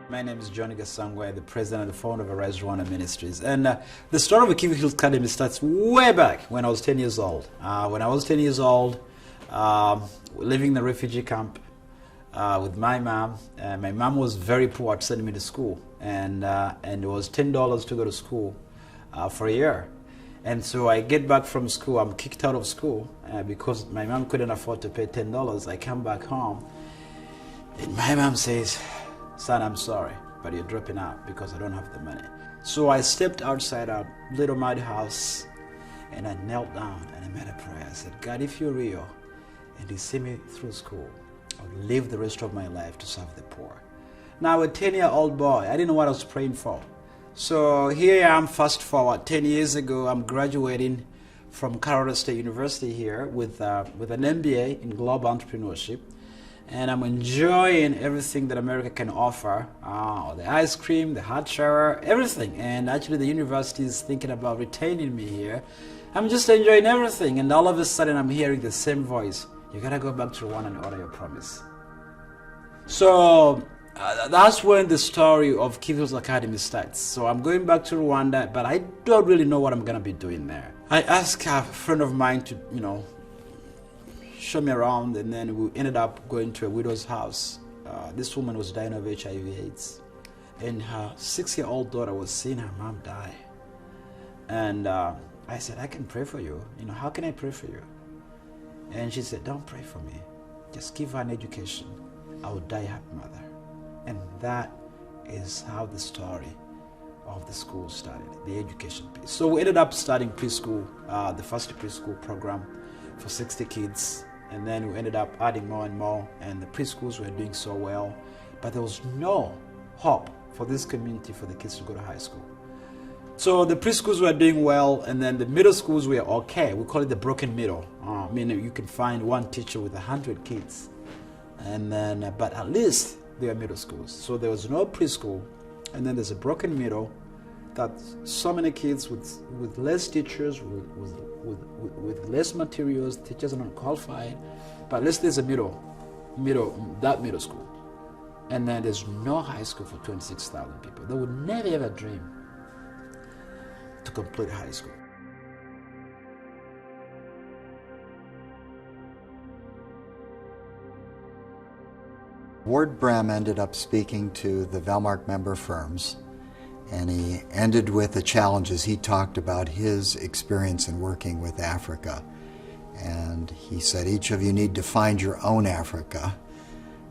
My name is Johnny Gasangwe, the president and the founder of Arise Rwanda Ministries. And the story of the Kivu Hills Academy starts way back when I was 10 years old. When I was 10 years old, living in the refugee camp with my mom. My mom was very poor at sending me to school. And it was $10 to go to school for a year. And so I get back from school, I'm kicked out of school because my mom couldn't afford to pay $10. I come back home and my mom says, "Son, I'm sorry, but you're dropping out because I don't have the money." So I stepped outside our little mud house and I knelt down and I made a prayer. I said, "God, if you're real and you see me through school, I'll live the rest of my life to serve the poor." Now, a 10-year-old boy, I didn't know what I was praying for. So here I am, fast forward, 10 years ago, I'm graduating from Colorado State University here with an MBA in global entrepreneurship. And I'm enjoying everything that America can offer, the ice cream, the hot shower, everything. And actually the university is thinking about retaining me here. I'm just enjoying everything. And all of a sudden I'm hearing the same voice. "You gotta go back to Rwanda and honor your promise." So that's when the story of Kivu Hills Academy starts. So I'm going back to Rwanda, but I don't really know what I'm gonna be doing there. I asked a friend of mine to, show me around, and then we ended up going to a widow's house. This woman was dying of HIV/AIDS, and her 6-year-old daughter was seeing her mom die. And I said, "I can pray for you. How can I pray for you?" And she said, "Don't pray for me. Just give her an education. I will die a happy mother." And that is how the story of the school started, the education piece. So we ended up starting preschool, the first preschool program for 60 kids. And then we ended up adding more and more, and the preschools were doing so well. But there was no hope for this community for the kids to go to high school. So the preschools were doing well, and then the middle schools were okay. We call it the broken middle. Meaning you can find one teacher with 100 kids. And then, but at least they are middle schools. So there was no preschool, and then there's a broken middle that so many kids with less teachers, with less materials, teachers are not qualified, but at least there's a middle school. And then there's no high school for 26,000 people. They would never ever dream to complete high school. Ward Brem ended up speaking to the Valmark Member Firms, and he ended with the challenges. He talked about his experience in working with Africa. And he said, each of you need to find your own Africa.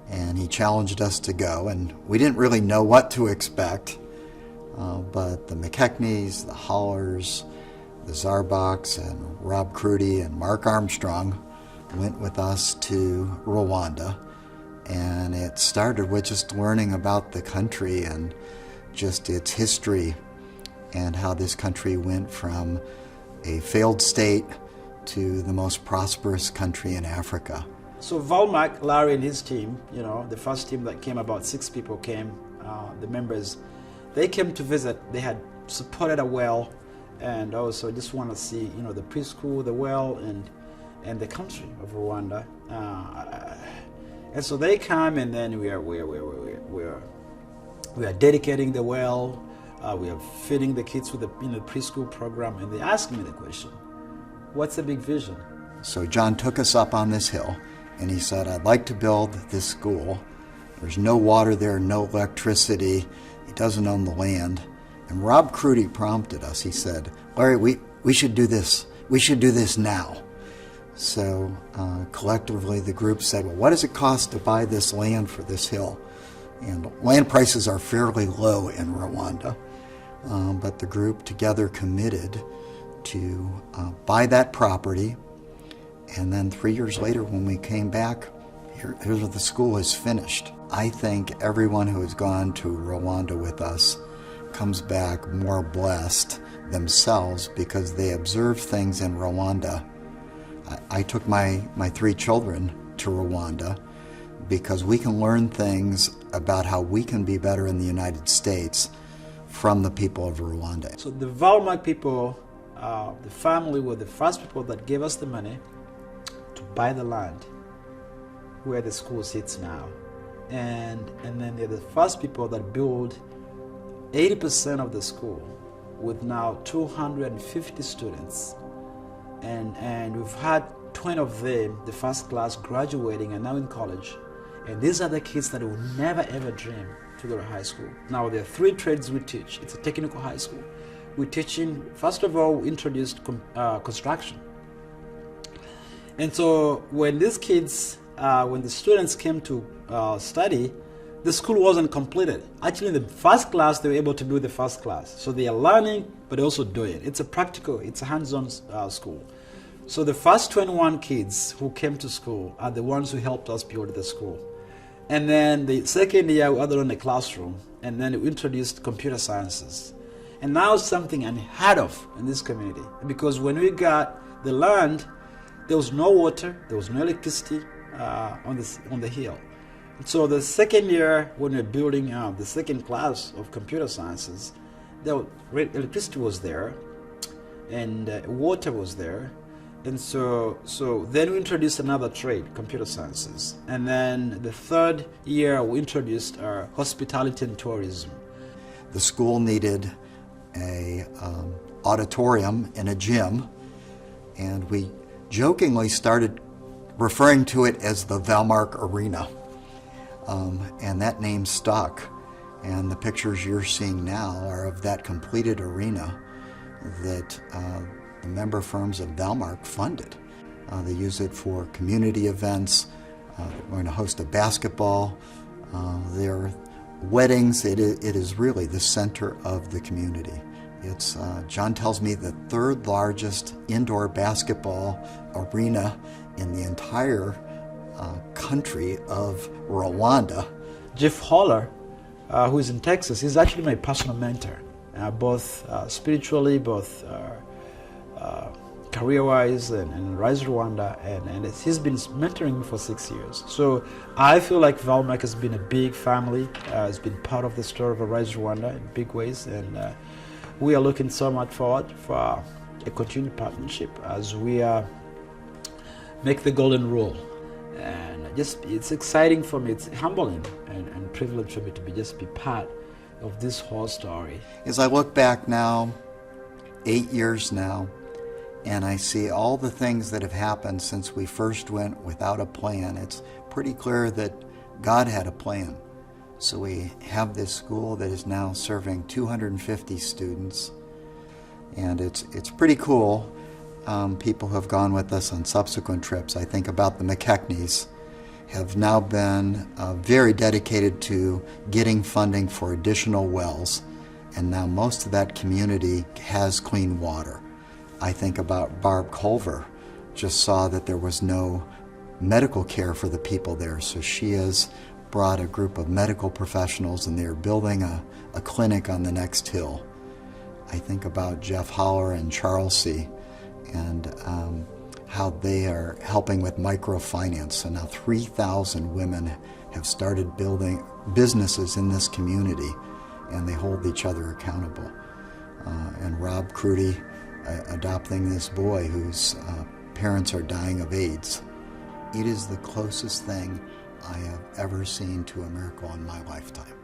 And he challenged us to go, and we didn't really know what to expect. But the McKechnies, the Hollers, the Zarbaks, and Rob Crudy, and Mark Armstrong went with us to Rwanda. And it started with just learning about the country and just its history and how this country went from a failed state to the most prosperous country in Africa. So Valmark, Larry and his team, the first team that came, about 6 people came, the members, they came to visit. They had supported a well, and also just want to see, the preschool, the well, and the country of Rwanda. And so they come, and then we are dedicating the well. We are feeding the kids with the preschool program, and they asked me the question, "What's the big vision?" So John took us up on this hill, and he said, "I'd like to build this school. There's no water there, no electricity. He doesn't own the land." And Rob Crudy prompted us. He said, "Larry, we should do this. We should do this now." So collectively the group said, "Well, what does it cost to buy this land for this hill?" And land prices are fairly low in Rwanda, but the group together committed to buy that property. And then 3 years later, when we came back, here's where the school is finished. I think everyone who has gone to Rwanda with us comes back more blessed themselves because they observe things in Rwanda. I took my 3 children to Rwanda because we can learn things about how we can be better in the United States from the people of Rwanda. So the Valmark people, the family were the first people that gave us the money to buy the land where the school sits now. and then they're the first people that built 80% of the school, with now 250 students, and we've had 20 of them, the first class, graduating and now in college. And these are the kids that will never ever dream to go to high school. Now there are 3 trades we teach. It's a technical high school. We're teaching, first of all, we introduced construction. And so when these kids, when the students came to study, the school wasn't completed. Actually, in the first class, they were able to build the first class. So they are learning, but they also do it. It's a practical, it's a hands-on school. So the first 21 kids who came to school are the ones who helped us build the school. And then the second year, we added on a classroom, and then we introduced computer sciences. And now it's something unheard of in this community, because when we got the land, there was no water, there was no electricity on the hill. So the second year, when we were building the second class of computer sciences, electricity was there, and water was there. And so then we introduced another trade, computer sciences. And then the third year, we introduced hospitality and tourism. The school needed a auditorium and a gym, and we jokingly started referring to it as the Valmark Arena. And that name stuck. And the pictures you're seeing now are of that completed arena that the member firms of Valmark funded. They use it for community events. We're going to host a basketball. Their weddings. It is really the center of the community. It's, John tells me, the 3rd largest indoor basketball arena in the entire country of Rwanda. Jeff Holler, who is in Texas, is actually my personal mentor, both spiritually, both career-wise, and Rise Rwanda, and he's been mentoring me for 6 years. So I feel like Valmark has been a big family. It's been part of the story of Rise Rwanda in big ways, and we are looking so much forward for a continued partnership as we make the golden rule. And it's exciting for me. It's humbling and privilege for me to be part of this whole story. As I look back now, 8 years now, and I see all the things that have happened since we first went without a plan, it's pretty clear that God had a plan. So we have this school that is now serving 250 students, and it's pretty cool. People who have gone with us on subsequent trips, I think about the McKechnies, have now been very dedicated to getting funding for additional wells, and now most of that community has clean water. I think about Barb Culver, just saw that there was no medical care for the people there, so she has brought a group of medical professionals, and they're building a clinic on the next hill. I think about Jeff Holler and Charles C., and how they are helping with microfinance. So now 3,000 women have started building businesses in this community, and they hold each other accountable. And Rob Crudy adopting this boy whose parents are dying of AIDS. It is the closest thing I have ever seen to a miracle in my lifetime.